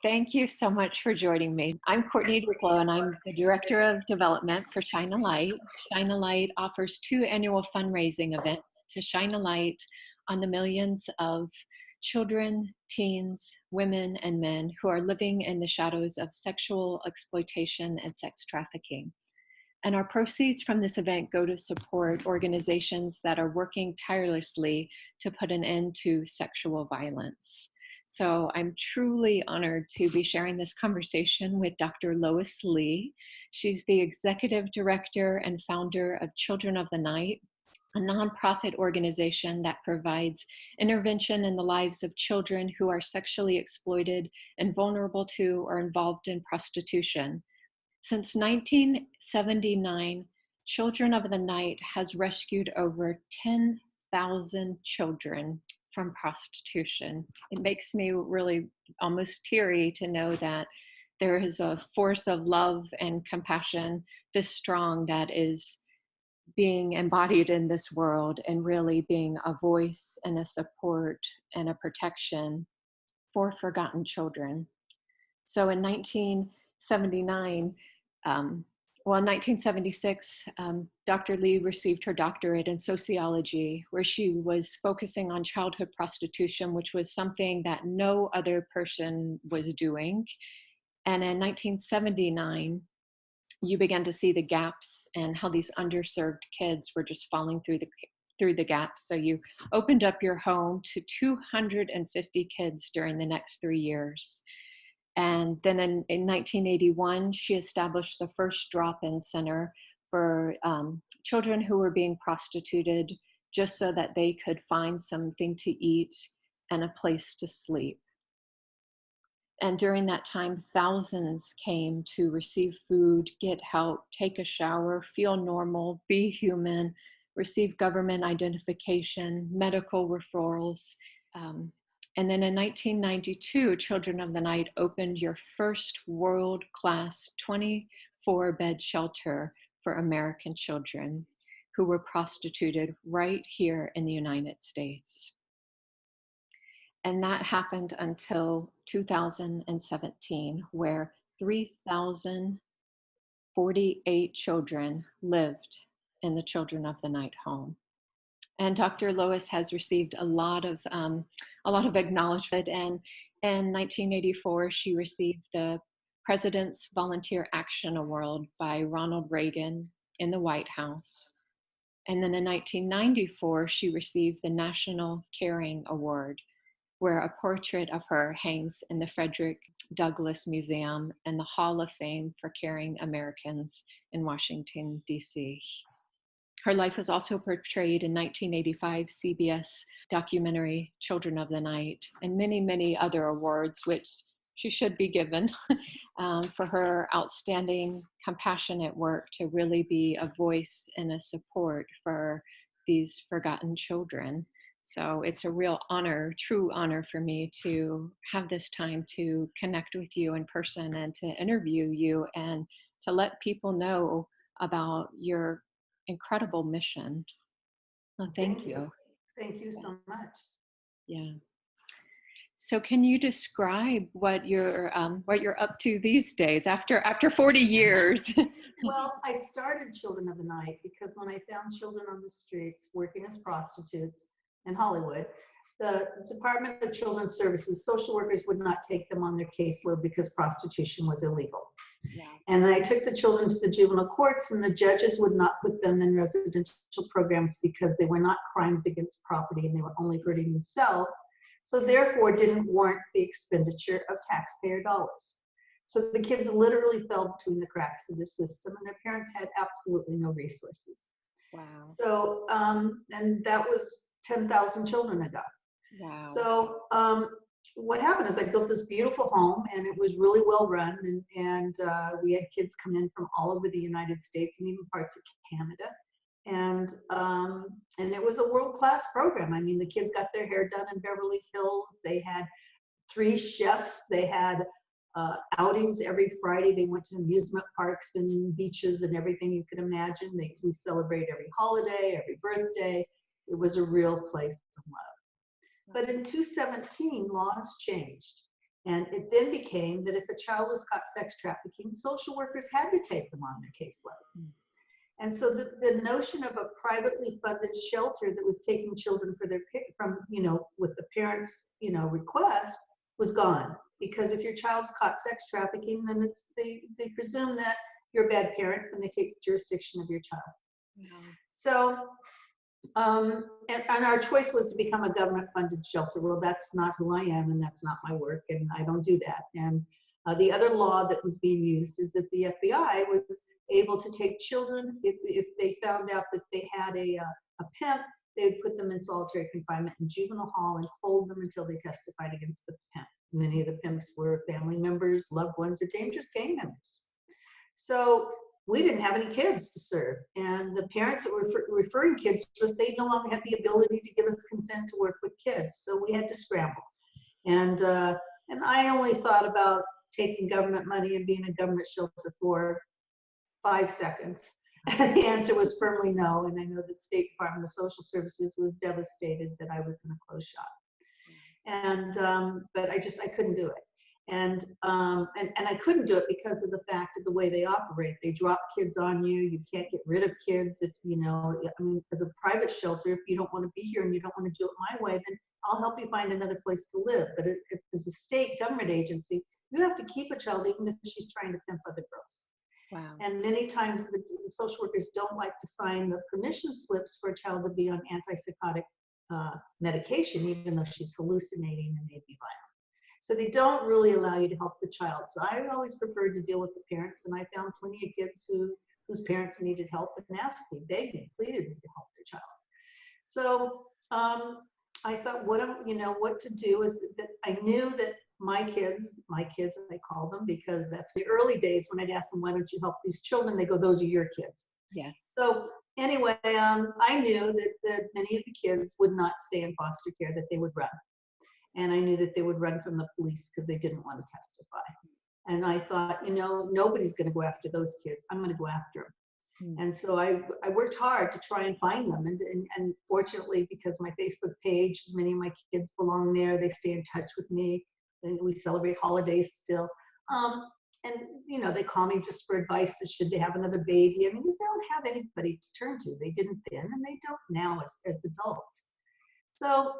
Thank you so much for joining me. I'm Courtney Duclo, and I'm the Director of Development for Shine a Light. Shine a Light offers 2 annual fundraising events to shine a light on the millions of children, teens, women, and men who are living in the shadows of sexual exploitation and sex trafficking. And our proceeds from this event go to support organizations that are working tirelessly to put an end to sexual violence. So I'm truly honored to be sharing this conversation with Dr. Lois Lee. She's the executive director and founder of Children of the Night, a nonprofit organization that provides intervention in the lives of children who are sexually exploited and vulnerable to or involved in prostitution. Since 1979, Children of the Night has rescued over 10,000 children from prostitution. It makes me really almost teary to know that there is a force of love and compassion this strong that is being embodied in this world and really being a voice and a support and a protection for forgotten children. So in 1979, in 1976, Dr. Lee received her doctorate in sociology, where she was focusing on childhood prostitution, which was something that no other person was doing. And in 1979, you began to see the gaps and how these underserved kids were just falling through the gaps. So you opened up your home to 250 kids during the next 3 years. And then in 1981, she established the first drop-in center for children who were being prostituted just so that they could find something to eat and a place to sleep. And during that time, thousands came to receive food, get help, take a shower, feel normal, be human, receive government identification, medical referrals. And then in 1992, Children of the Night opened your first world-class 24-bed shelter for American children who were prostituted right here in the United States. And that happened until 2017, where 3,048 children lived in the Children of the Night home. And Dr. Lois has received a lot of acknowledgement. And in 1984, she received the President's Volunteer Action Award by Ronald Reagan in the White House. And then in 1994, she received the National Caring Award, where a portrait of her hangs in the Frederick Douglass Museum and the Hall of Fame for Caring Americans in Washington, D.C. Her life was also portrayed in 1985 CBS documentary Children of the Night, and many, many other awards, which she should be given for her outstanding, compassionate work to really be a voice and a support for these forgotten children. So it's a real honor, true honor for me to have this time to connect with you in person and to interview you and to let people know about your incredible mission. Oh, thank you. Thank you so much. Yeah. So can you describe what you're up to these days after 40 years? Well, I started Children of the Night because when I found children on the streets working as prostitutes in Hollywood, the Department of Children's Services social workers would not take them on their caseload because prostitution was illegal. Yeah. And I took the children to the juvenile courts, and the judges would not put them in residential programs because they were not crimes against property and they were only hurting themselves. So therefore didn't warrant the expenditure of taxpayer dollars. So the kids literally fell between the cracks of the system, and their parents had absolutely no resources. Wow. So, and that was 10,000 children ago. Wow. So what happened is I built this beautiful home, and it was really well run, and we had kids come in from all over the United States and even parts of Canada. And it was a world-class program. I mean, the kids got their hair done in Beverly Hills. They had 3 chefs. They had outings every Friday. They went to amusement parks and beaches and everything you could imagine. We celebrated every holiday, every birthday. It was a real place of love. But in 2017, laws changed. And it then became that if a child was caught sex trafficking, social workers had to take them on their caseload. And so the notion of a privately funded shelter that was taking children from, with the parents', request was gone. Because if your child's caught sex trafficking, then they presume that you're a bad parent when they take jurisdiction of your child. Yeah. So, and our choice was to become a government-funded shelter. Well, that's not who I am, and that's not my work, and I don't do that. And the other law that was being used is that the FBI was able to take children if they found out that they had a pimp. They would put them in solitary confinement in juvenile hall and hold them until they testified against the pimp. Many of the pimps were family members, loved ones, or dangerous gang members. So we didn't have any kids to serve, and the parents that were referring kids to us, they no longer had the ability to give us consent to work with kids, so we had to scramble. And I only thought about taking government money and being a government shelter for 5 seconds. And the answer was firmly no, and I know that State Department of Social Services was devastated that I was going to close shop. And but I couldn't do it. And I couldn't do it because of the fact of the way they operate. They drop kids on you. You can't get rid of kids if, as a private shelter, if you don't want to be here and you don't want to do it my way, then I'll help you find another place to live. But if as a state government agency, you have to keep a child even if she's trying to pimp other girls. Wow. And many times the social workers don't like to sign the permission slips for a child to be on antipsychotic medication, even though she's hallucinating and may be violent. So they don't really allow you to help the child. So I always preferred to deal with the parents, and I found plenty of kids whose parents needed help and asked me, begged me, pleaded me to help their child. So I thought, what to do is that I knew that my kids, I call them, because that's the early days when I'd ask them, why don't you help these children? They go, those are your kids. Yes. So anyway, I knew that many of the kids would not stay in foster care, that they would run. And I knew that they would run from the police because they didn't want to testify. And I thought, nobody's going to go after those kids. I'm going to go after them. And so I worked hard to try and find them. And fortunately, because my Facebook page, many of my kids belong there. They stay in touch with me. And we celebrate holidays still. And, they call me just for advice. Should they have another baby? I mean, they don't have anybody to turn to. They didn't then, and they don't now as adults. So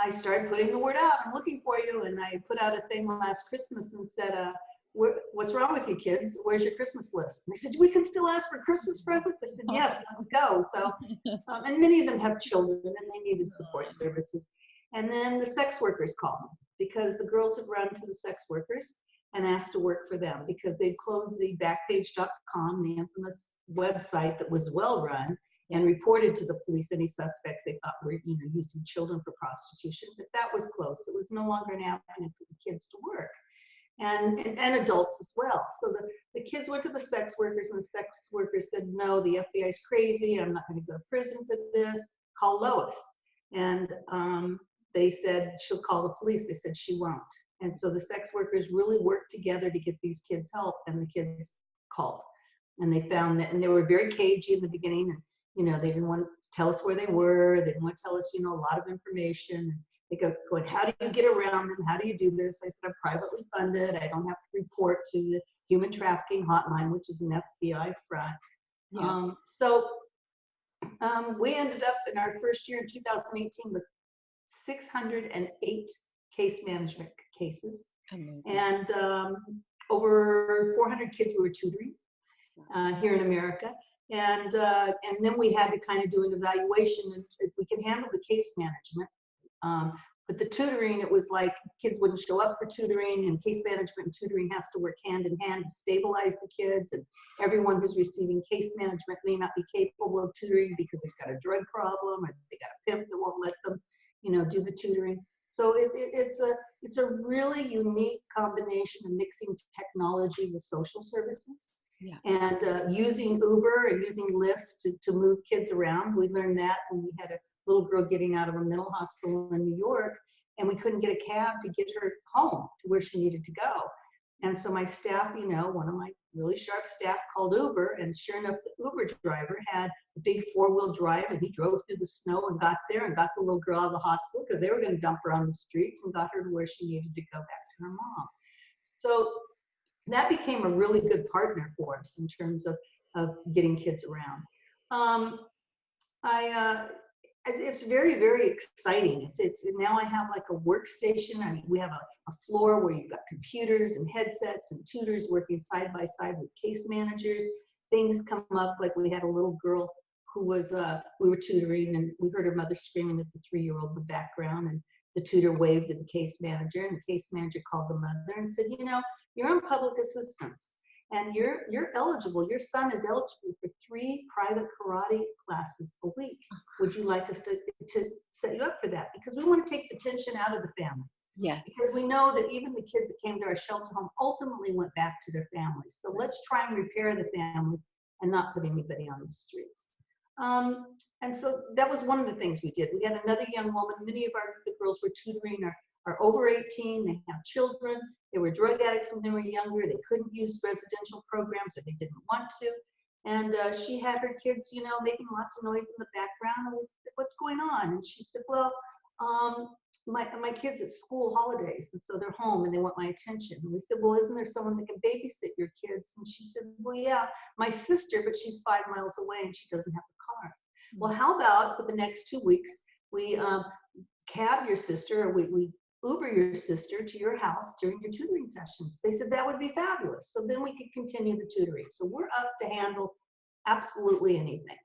I started putting the word out, I'm looking for you. And I put out a thing last Christmas and said, what's wrong with you kids? Where's your Christmas list? And they said, we can still ask for Christmas presents. I said, yes, let's go. So, and many of them have children and they needed support services. And then the sex workers called me because the girls had run to the sex workers and asked to work for them because they'd closed the Backpage.com, the infamous website that was well run, and reported to the police any suspects they thought were using children for prostitution. But that was closed. It was no longer an avenue for the kids to work, and adults as well. So the kids went to the sex workers, and the sex workers said, no, the FBI is crazy. I'm not going to go to prison for this. Call Lois. And they said she'll call the police. They said she won't. And so the sex workers really worked together to get these kids help, and the kids called. And they found that, and they were very cagey in the beginning, and they didn't want to tell us where they were. They didn't want to tell us, a lot of information. They go, how do you get around them? How do you do this? I said, I'm privately funded. I don't have to report to the human trafficking hotline, which is an FBI front. Yeah. So we ended up in our first year in 2018 with 608 case management cases. Amazing. And over 400 kids we were tutoring here in America. And then we had to kind of do an evaluation and if we could handle the case management. But the tutoring, it was like kids wouldn't show up for tutoring, and case management and tutoring has to work hand in hand to stabilize the kids. And everyone who's receiving case management may not be capable of tutoring because they've got a drug problem or they got a pimp that won't let them, do the tutoring. So it's a really unique combination of mixing technology with social services. Yeah. And using Uber and using Lyft to move kids around. We learned that when we had a little girl getting out of a mental hospital in New York, and we couldn't get a cab to get her home to where she needed to go. And so my staff, one really sharp staff called Uber, and sure enough, the Uber driver had a big 4-wheel drive, and he drove through the snow and got there and got the little girl out of the hospital because they were going to dump her on the streets, and got her to where she needed to go back to her mom. So that became a really good partner for us in terms of getting kids around. It's very, very exciting. It's now I have like a workstation. I mean, we have a floor where you've got computers and headsets and tutors working side by side with case managers. Things come up, like we had a little girl who was, we were tutoring, and we heard her mother screaming at the 3-year-old in the background, and the tutor waved at the case manager, and the case manager called the mother and said, you know, you're on public assistance, and you're eligible. Your son is eligible for 3 private karate classes a week. Would you like us to set you up for that? Because we want to take the tension out of the family. Yes. Because we know that even the kids that came to our shelter home ultimately went back to their families. So let's try and repair the family and not put anybody on the streets. And so that was one of the things we did. We had another young woman. Many of the girls we're tutoring are over 18. They have children. They were drug addicts when they were younger. They couldn't use residential programs, or they didn't want to. And she had her kids, you know, making lots of noise in the background. And we said, what's going on? And she said, well, my kids at school holidays, and so they're home and they want my attention. And we said, well, isn't there someone that can babysit your kids? And she said, well, yeah, my sister, but she's 5 miles away and she doesn't have a car. Well, how about for the next 2 weeks, we cab your sister, or we Uber your sister to your house during your tutoring sessions. They said that would be fabulous. So then we could continue the tutoring. So we're up to handle absolutely anything.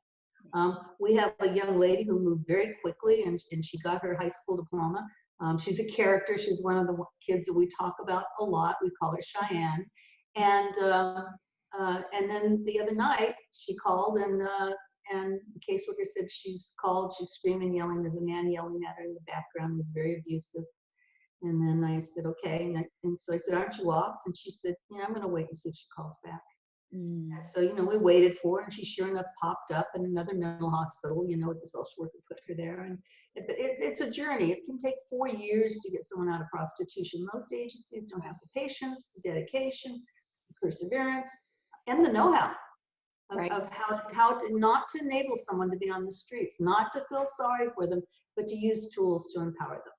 We have a young lady who moved very quickly, and she got her high school diploma. She's a character. She's one of the kids that we talk about a lot. We call her Cheyenne. And then the other night she called, and the caseworker said she's called, she's screaming, yelling. There's a man yelling at her in the background. He's very abusive. And then I said, okay. And so I said, aren't you off? And she said, yeah, I'm going to wait and see if she calls back. So, you know, we waited for her, and she sure enough popped up in another mental hospital, you know, with the social worker put her there. And it's a journey. It can take 4 years to get someone out of prostitution. Most agencies don't have the patience, the dedication, the perseverance, and the know-how of how to not to enable someone to be on the streets, not to feel sorry for them, but to use tools to empower them.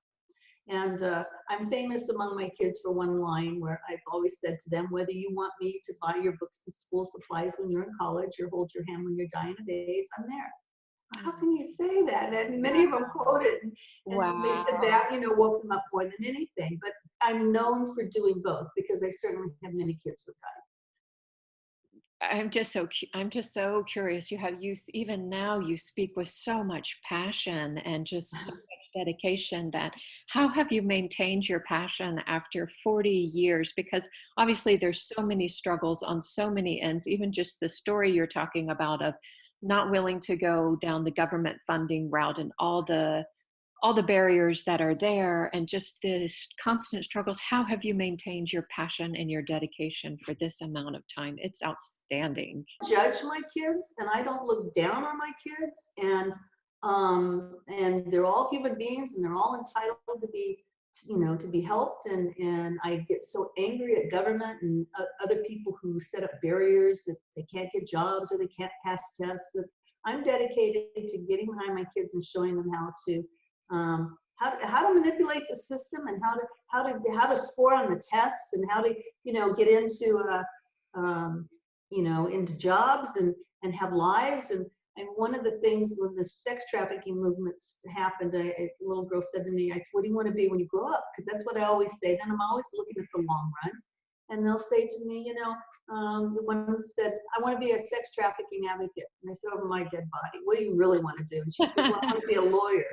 And I'm famous among my kids for one line where I've always said to them, whether you want me to buy your books and school supplies when you're in college, or hold your hand when you're dying of AIDS, I'm there. How can you say that? And many of them quoted, and they said that, you know, woke them up more than anything. But I'm known for doing both, because I certainly have many kids who died. I'm just so curious. Even now you speak with so much passion and just so much dedication. That how have you maintained your passion after 40 years? Because obviously there's so many struggles on so many ends. Even just the story you're talking about of not willing to go down the government funding route, and all the barriers that are there, and just this constant struggles. How have you maintained your passion and your dedication for this amount of time? It's outstanding. I judge my kids, and I don't look down on my kids, and they're all human beings, and they're all entitled to be, you know, to be helped. And I get so angry at government and other people who set up barriers that they can't get jobs or they can't pass tests. That I'm dedicated to getting behind my kids and showing them how to manipulate the system, and how to score on the test, and how to, you know, get into you know, into jobs and have lives. And one of the things when the sex trafficking movements happened, a little girl said to me, I said, what do you want to be when you grow up? Because that's what I always say. Then I'm always looking at the long run. And they'll say to me, you know, the one said, I want to be a sex trafficking advocate. And I said, over my dead body, what do you really want to do? And she said, well, I want to be a lawyer.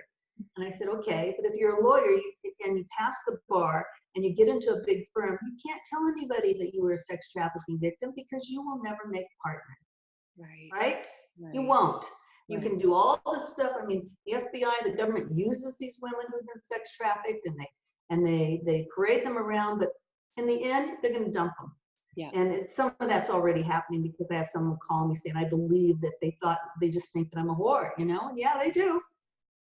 And I said, okay, but if you're a lawyer and you pass the bar and you get into a big firm, you can't tell anybody that you were a sex trafficking victim, because you will never make a partner. Right? You won't. You can do all this stuff. I mean, the FBI, the government uses these women who've been sex trafficked, and they parade them around, but in the end, they're going to dump them. Yeah. And some of that's already happening, because I have someone call me saying, I believe that they just think that I'm a whore, you know? And yeah, they do.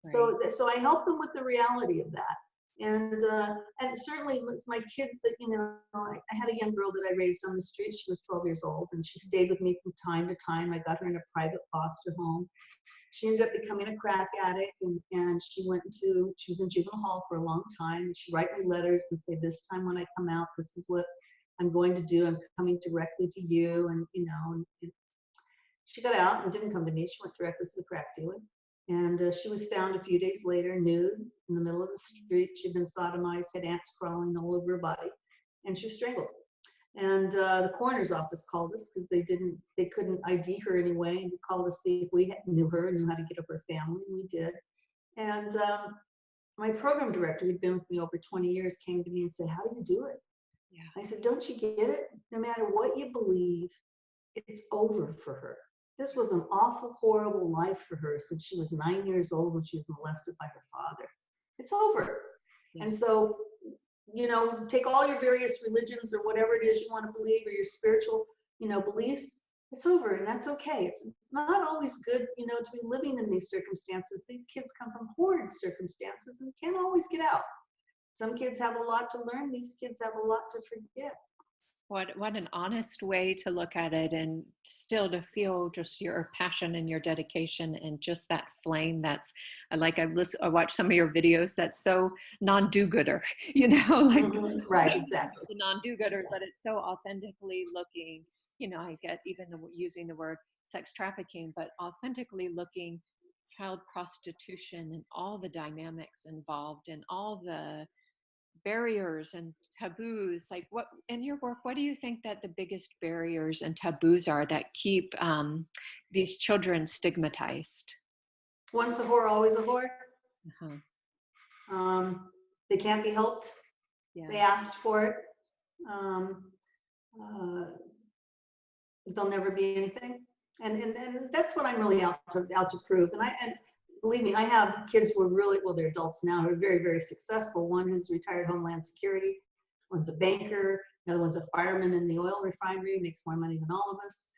Right. So I help them with the reality of that. And certainly it's my kids that, I had a young girl that I raised on the street. She was 12 years old, and she stayed with me from time to time. I got her in a private foster home. She ended up becoming a crack addict, and she was in juvenile hall for a long time. And she'd write me letters and say, this time when I come out, this is what I'm going to do. I'm coming directly to you. And she got out and didn't come to me. She went directly to the crack dealer. And she was found a few days later, nude in the middle of the street. She'd been sodomized, had ants crawling all over her body, and she was strangled. And the coroner's office called us because they couldn't ID her anyway, and called us to see if we knew her and knew how to get up her family, and we did. And my program director, who'd been with me over 20 years, came to me and said, how do you do it? Yeah. I said, don't you get it? No matter what you believe, it's over for her. This was an awful, horrible life for her since she was 9 years old when she was molested by her father. It's over. Yeah. And so, take all your various religions or whatever it is you want to believe, or your spiritual, beliefs. It's over, and that's okay. It's not always good, to be living in these circumstances. These kids come from horrid circumstances and can't always get out. Some kids have a lot to learn. These kids have a lot to forget. What an honest way to look at it, and still to feel just your passion and your dedication and just that flame. That's I watched some of your videos. That's so non-do-gooder, right, exactly. The non-do-gooder, but it's so authentically looking. I get even using the word sex trafficking, but authentically looking child prostitution and all the dynamics involved and all the barriers and taboos. Like, what in your work, what do you think that the biggest barriers and taboos are that keep these children stigmatized? Once a whore, always a whore. They can't be helped. Yeah. They asked for it. They'll never be anything, and that's what I'm really out to prove. And believe me, I have kids who are they're adults now, who are very, very successful. One who's retired Homeland Security, one's a banker, another one's a fireman in the oil refinery, makes more money than all of us.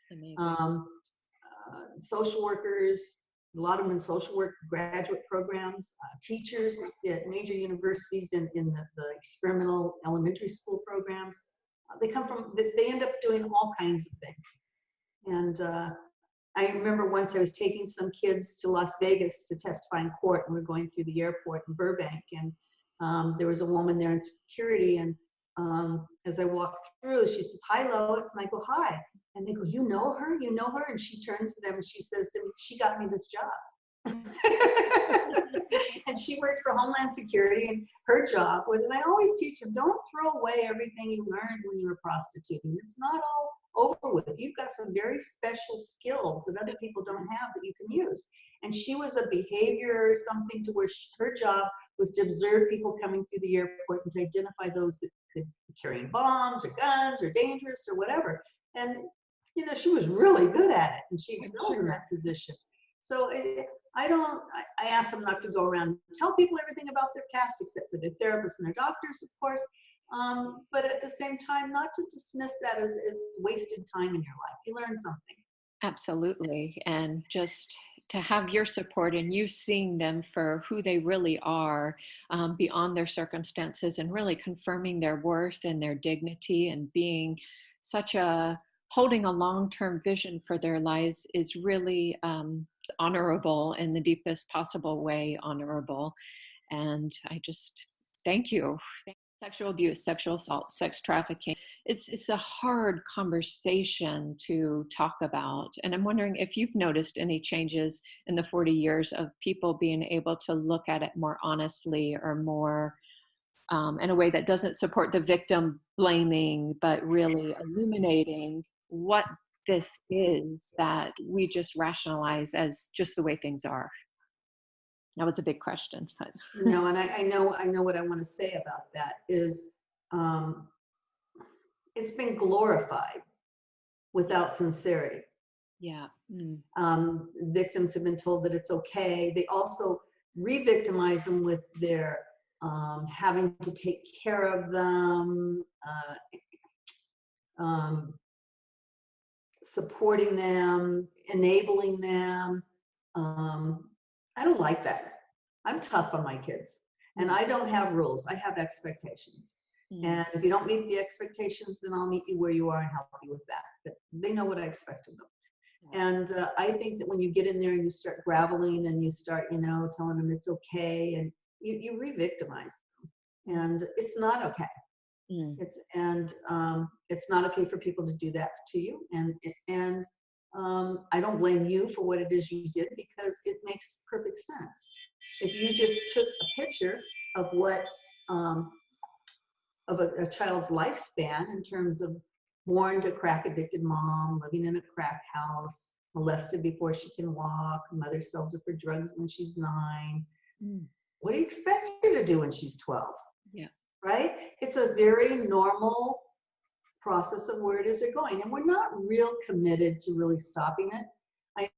Social workers, a lot of them in social work graduate programs, teachers at major universities in the experimental elementary school programs. They end up doing all kinds of things. And I remember once I was taking some kids to Las Vegas to testify in court, and we were going through the airport in Burbank, and there was a woman there in security, and as I walked through, she says, hi, Lois, and I go, hi, and they go, you know her? And she turns to them and she says to me, she got me this job. And she worked for Homeland Security, and her job was, and I always teach them, don't throw away everything you learned when you were prostituting. It's not all over with. You've got some very special skills that other people don't have that you can use. And she was a behavior or something to where her job was to observe people coming through the airport and to identify those that could be carrying bombs or guns or dangerous or whatever. And, she was really good at it, and she excelled in that position. So I ask them not to go around and tell people everything about their past, except for their therapists and their doctors, of course. But at the same time, not to dismiss that as wasted time in your life. You learn something. Absolutely. And just to have your support and you seeing them for who they really are, beyond their circumstances, and really confirming their worth and their dignity, and being holding a long-term vision for their lives is really honorable in the deepest possible way, honorable. And I just thank you. Sexual abuse, sexual assault, sex trafficking. It's a hard conversation to talk about. And I'm wondering if you've noticed any changes in the 40 years of people being able to look at it more honestly, or more in a way that doesn't support the victim blaming, but really illuminating what this is that we just rationalize as just the way things are. That was a big question. But. No, and I know what I want to say about that is it's been glorified without sincerity. Yeah. Victims have been told that it's okay. They also re-victimize them with their having to take care of them, supporting them, enabling them. I don't like that. I'm tough on my kids. And I don't have rules. I have expectations. And if you don't meet the expectations, then I'll meet you where you are and help you with that. But they know what I expect of them. And I think that when you get in there and you start graveling and you start, telling them it's okay, and you re-victimize them, and it's not okay. It's not okay for people to do that to you. And I don't blame you for what it is you did, because it makes perfect sense. If you just took a picture of what of a child's lifespan in terms of born to crack addicted mom, living in a crack house, molested before she can walk, mother sells her for drugs when she's 9. What do you expect her to do when she's 12? Yeah. Right? It's a very normal process of where it is they're going. And we're not real committed to really stopping it.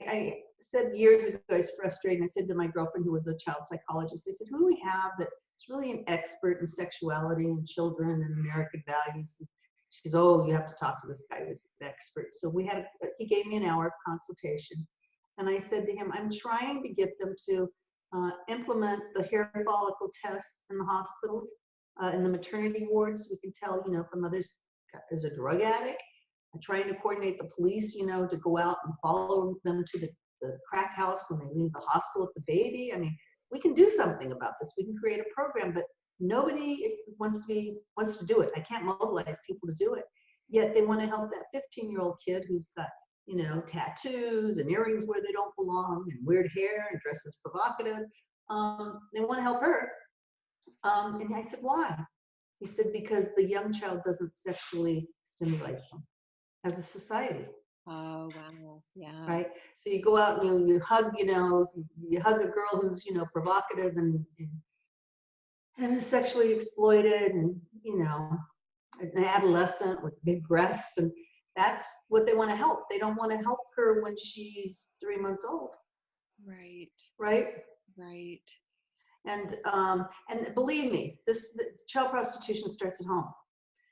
I said years ago, I was frustrated. I said to my girlfriend, who was a child psychologist, I said, who do we have that's really an expert in sexuality and children and American values? And she goes, oh, you have to talk to this guy who's an expert. So he gave me an hour of consultation. And I said to him, I'm trying to get them to implement the hair follicle tests in the hospitals, in the maternity wards, so we can tell, if a mother's is a drug addict. I'm trying to coordinate the police, to go out and follow them to the crack house when they leave the hospital with the baby. I mean, we can do something about this. We can create a program, but nobody wants to do it. I can't mobilize people to do it. Yet they want to help that 15-year-old kid who's got, tattoos and earrings where they don't belong and weird hair and dresses provocative. They want to help her. And I said, why? He said, because the young child doesn't sexually stimulate them as a society. Oh, wow. Yeah. Right? So you go out and you hug, you hug a girl who's, provocative and is sexually exploited, and, an adolescent with big breasts, and that's what they want to help. They don't want to help her when she's 3 months old. Right. Right? Right. And believe me, the child prostitution starts at home.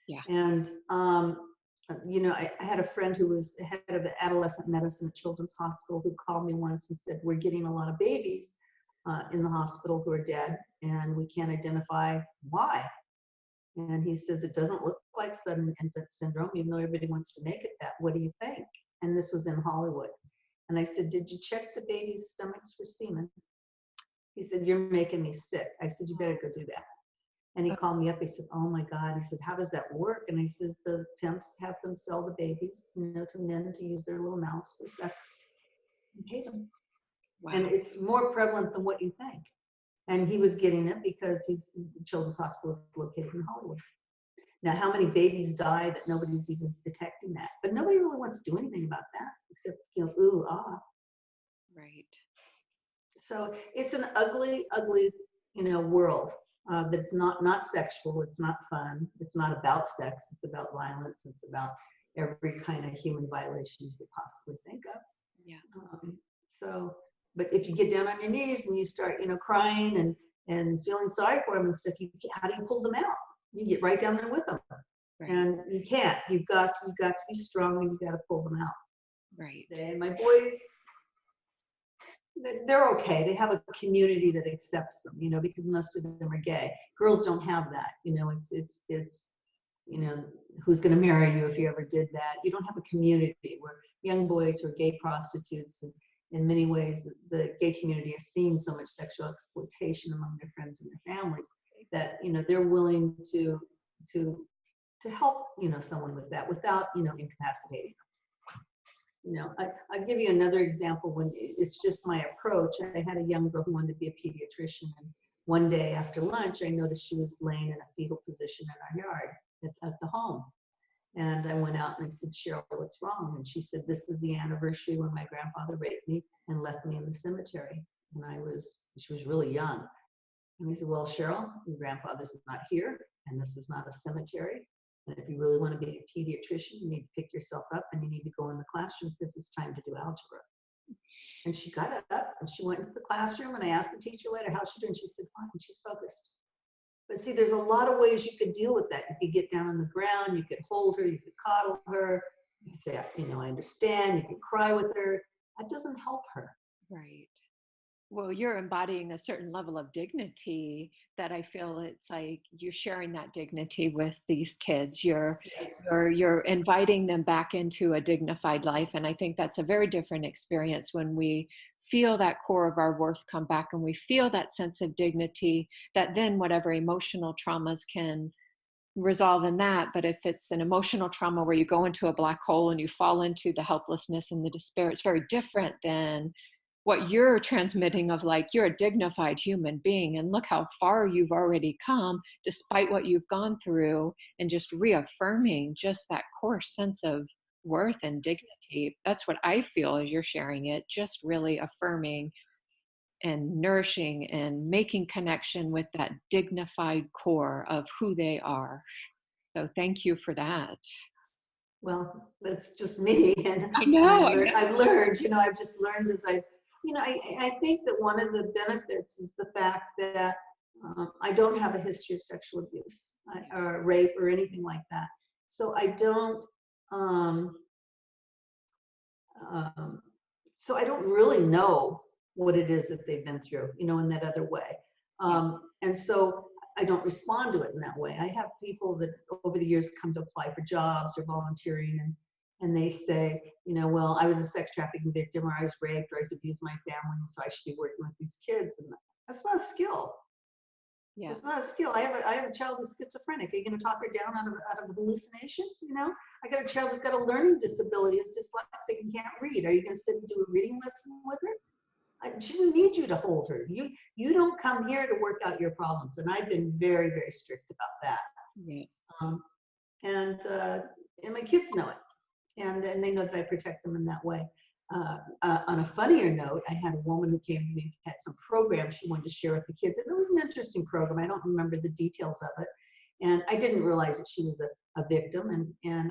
Yeah. And I had a friend who was the head of adolescent medicine at Children's Hospital who called me once and said, we're getting a lot of babies in the hospital who are dead, and we can't identify why. And he says, it doesn't look like sudden infant syndrome, even though everybody wants to make it that. What do you think? And this was in Hollywood. And I said, did you check the baby's stomachs for semen? He said, you're making me sick. I said, you better go do that. And he called me up. He said, oh my God. He said, how does that work? And I says, the pimps have them sell the babies, to men to use their little mouths for sex and pay them. Wow. And it's more prevalent than what you think. And he was getting it because Children's Hospital is located in Hollywood. Now, how many babies die that nobody's even detecting that? But nobody really wants to do anything about that, except, ooh, ah. Right. So it's an ugly, ugly, world that's not sexual. It's not fun. It's not about sex. It's about violence. It's about every kind of human violation you could possibly think of. Yeah. But if you get down on your knees and you start, crying and feeling sorry for them and stuff, how do you pull them out? You get right down there with them. Right. And you can't. You've got to be strong, and you've got to pull them out. Right. And my boys, they're okay. They have a community that accepts them, because most of them are gay. Girls don't have that. It's who's going to marry you if you ever did that. You don't have a community where young boys who are gay prostitutes, and in many ways, the gay community has seen so much sexual exploitation among their friends and their families that, they're willing to help, someone with that without, incapacitating them. I'll give you another example when it's just my approach. I had a young girl who wanted to be a pediatrician, and one day after lunch, I noticed she was laying in a fetal position in our yard at the home. And I went out and I said, Cheryl, what's wrong? And she said, this is the anniversary when my grandfather raped me and left me in the cemetery. And she was really young. And I said, well, Cheryl, your grandfather's not here, and this is not a cemetery. And if you really want to be a pediatrician, you need to pick yourself up and you need to go in the classroom because it's time to do algebra. And she got up and she went into the classroom, and I asked the teacher later, how's she doing? She said, fine, she's focused. But see, there's a lot of ways you could deal with that. You could get down on the ground, you could hold her, you could coddle her, you could say, I understand, you could cry with her. That doesn't help her. Right. Well, you're embodying a certain level of dignity that I feel it's like you're sharing that dignity with these kids. Yes. You're inviting them back into a dignified life. And I think that's a very different experience when we feel that core of our worth come back and we feel that sense of dignity that then whatever emotional traumas can resolve in that. But if it's an emotional trauma where you go into a black hole and you fall into the helplessness and the despair, it's very different than what you're transmitting of like, you're a dignified human being and look how far you've already come despite what you've gone through, and just reaffirming just that core sense of worth and dignity. That's what I feel as you're sharing it, just really affirming and nourishing and making connection with that dignified core of who they are. So thank you for that. Well, that's just me, and I know, I know. I've learned, I've just learned as I think that one of the benefits is the fact that I don't have a history of sexual abuse or rape or anything like that. So um, um, so I don't really know what it is that they've been through, in that other way. Yeah. And so I don't respond to it in that way. I have people that over the years come to apply for jobs or volunteering, and they say, well, I was a sex trafficking victim, or I was raped, or I was abused my family, and so I should be working with these kids. And that's not a skill. Yeah. It's not a skill. I have a child who's schizophrenic. Are you going to talk her down out of hallucination? I got a child who's got a learning disability, is dyslexic and can't read. Are you going to sit and do a reading lesson with her? She doesn't need you to hold her. You don't come here to work out your problems. And I've been very, very strict about that. Yeah. And my kids know it, and they know that I protect them in that way. On a funnier note, I had a woman who came to me, had some program she wanted to share with the kids, and it was an interesting program. I don't remember the details of it, and I didn't realize that she was a victim. And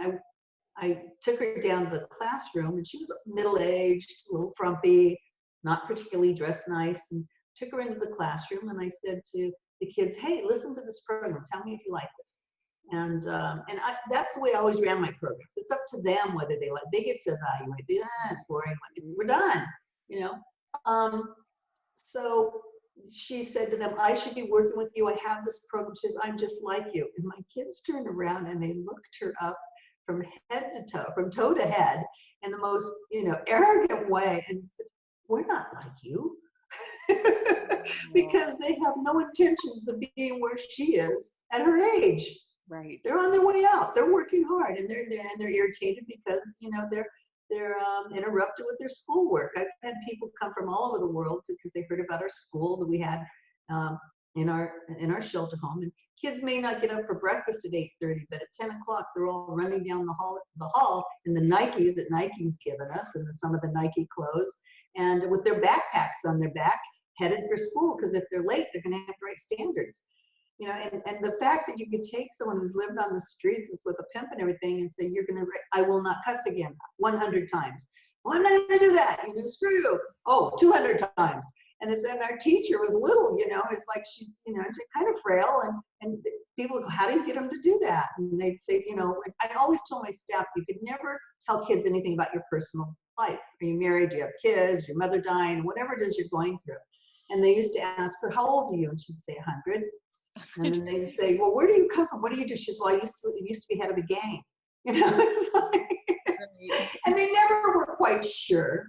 I took her down to the classroom, and she was middle-aged, a little frumpy, not particularly dressed nice, and took her into the classroom, and I said to the kids, hey, listen to this program. Tell me if you like this. And that's the way I always ran my programs. It's up to them whether they get to evaluate. It's boring. We're done, So she said to them, I should be working with you. I have this program. She says, I'm just like you. And my kids turned around and they looked her up from head to toe, from toe to head, in the most, arrogant way, and said, we're not like you. Because they have no intentions of being where she is at her age. Right. They're on their way out. They're working hard, and they're irritated because they're interrupted with their schoolwork. I've had people come from all over the world because they heard about our school that we had in our shelter home. And kids may not get up for breakfast at 8:30, but at 10 o'clock they're all running down the hall in the Nikes that Nike's given us, and some of the Nike clothes, and with their backpacks on their back, headed for school, because if they're late, they're going to have to write standards. And the fact that you could take someone who's lived on the streets with a pimp and everything and say, I will not cuss again 100 times. Well, I'm not going to do that. Screw you. Oh, 200 times. And our teacher was little, it's like she's kind of frail. And people go, how do you get them to do that? And they'd say, I always told my staff, you could never tell kids anything about your personal life. Are you married? Do you have kids? Your mother dying? Whatever it is you're going through. And they used to ask her, how old are you? And she'd say 100. And then they'd say, well, where do you come from? What do you do? She says, well, I used to be head of a gang. It's like, and they never were quite sure,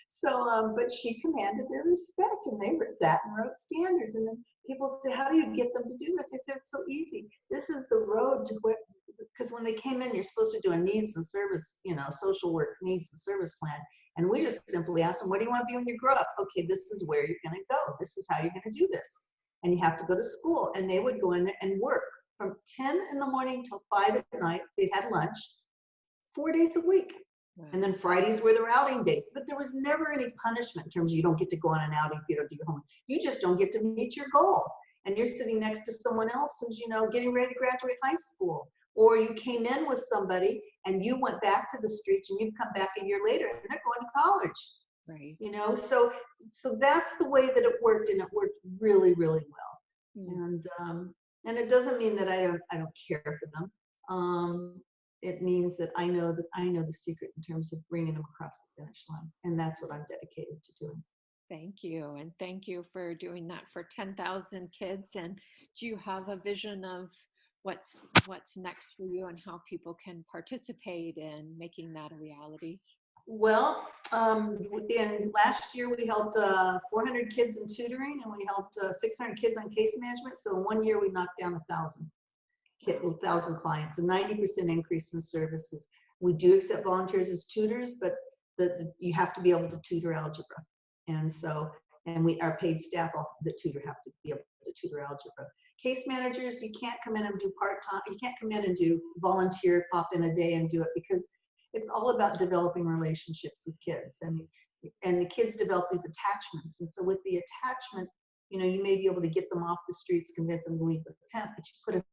So, but she commanded their respect, and they sat and wrote standards. And then people say, how do you get them to do this? I said, it's so easy. This is the road to what, because when they came in, you're supposed to do a needs and service, social work needs and service plan. And we just simply asked them, what do you want to be when you grow up? Okay, this is where you're going to go. This is how you're going to do this. And you have to go to school. And they would go in there and work from 10 in the morning till 5 at night. They had lunch 4 days a week. Wow. And then Fridays were their outing days. But there was never any punishment in terms of you don't get to go on an outing if you don't do your homework. You just don't get to meet your goal. And you're sitting next to someone else who's, getting ready to graduate high school. Or you came in with somebody and you went back to the streets and you've come back a year later and they're going to college. Right. So that's the way that it worked, and it worked really, really well. And it doesn't mean that I don't care for them. it means that I know the secret in terms of bringing them across the finish line, and that's what I'm dedicated to doing. Thank you. And thank you for doing that for 10,000 kids. And do you have a vision of what's what's next for you and how people can participate in making that a reality? Well, in last year we helped 400 kids in tutoring, and we helped 600 kids on case management. So in 1 year we knocked down 1,000 clients, a 90% increase in services. We do accept volunteers as tutors, but you have to be able to tutor algebra, and so our paid staff that tutor have to be able to tutor algebra. Case managers, you can't come in and do part-time. You can't come in and do volunteer, pop in a day and do it, because it's all about developing relationships with kids, and the kids develop these attachments. And so with the attachment, you may be able to get them off the streets, convince them to leave the pimp, but you put a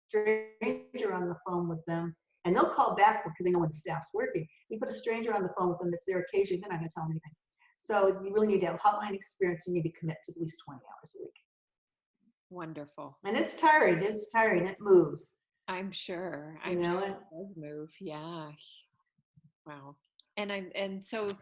stranger on the phone with them, and they'll call back because they know when the staff's working. You put a stranger on the phone with them that's their occasion, they're not going to tell them anything. So you really need to have hotline experience. You need to commit to at least 20 hours a week. Wonderful. And it's tiring. It moves. I'm sure. I'm sure it does move. Yeah. Wow. And so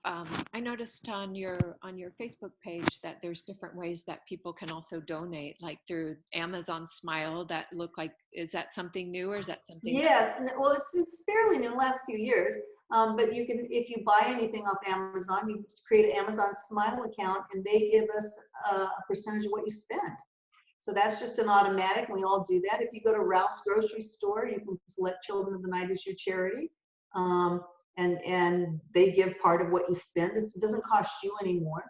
I noticed on your Facebook page that there's different ways that people can also donate, like through Amazon Smile. That look like, is that something new, or is that something? Yes. Well, it's fairly new, the last few years. But you can, if you buy anything off Amazon, you create an Amazon Smile account, and they give us a percentage of what you spend. So that's just an automatic, and we all do that. If you go to Ralph's grocery store, you can select Children of the Night as your charity, and they give part of what you spend. It doesn't cost you anymore.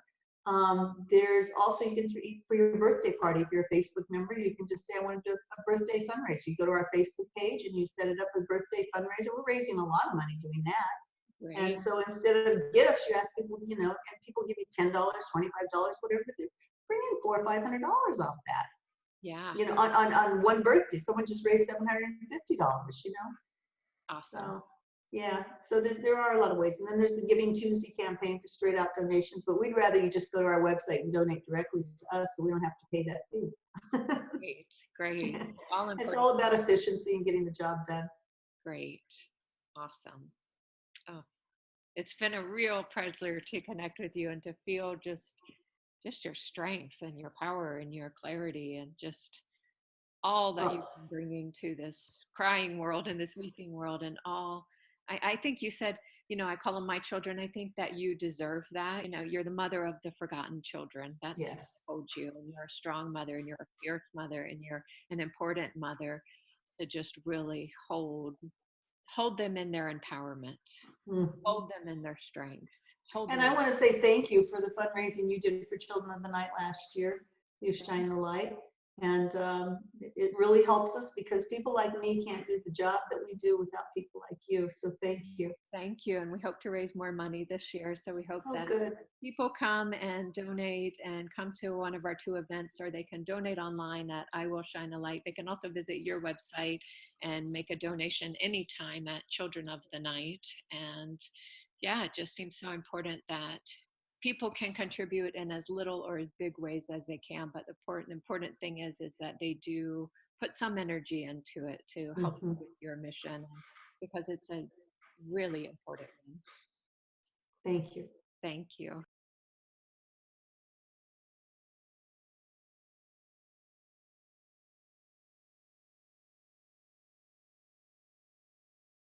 There's also, you can, for your birthday party, if you're a Facebook member, you can just say, I want to do a birthday fundraiser. You go to our Facebook page and you set it up a birthday fundraiser. We're raising a lot of money doing that. Right. And so instead of gifts, you ask people, and people give you $10, $25, whatever, bring in $400 or $500 off that. Yeah. On one birthday, someone just raised $750, Awesome. So, yeah, so there are a lot of ways. And then there's the Giving Tuesday campaign for straight out donations, but we'd rather you just go to our website and donate directly to us, so we don't have to pay that fee. Great. All important. It's all about efficiency and getting the job done. Great. Awesome. Oh, it's been a real pleasure to connect with you and to feel just your strength and your power and your clarity and just all that you've been bringing to this crying world and this weeping world. And all, I think you said, I call them my children. I think that you deserve that. You're the mother of the forgotten children. That's Yes. who hold you, and you're a strong mother, and you're a fierce mother, and you're an important mother to just really hold them in their empowerment, hold them in their strength. And I want to say thank you for the fundraising you did for Children of the Night last year. You shine the light. And it really helps us, because people like me can't do the job that we do without people like you. So thank you. Thank you. And we hope to raise more money this year. So we hope that good. people come and donate and come to one of our 2 events, or they can donate online at I Will Shine a Light. They can also visit your website and make a donation anytime at Children of the Night. And yeah, it just seems so important that people can contribute in as little or as big ways as they can, but the important thing is that they do put some energy into it to help you with your mission, because it's a really important one. Thank you. Thank you.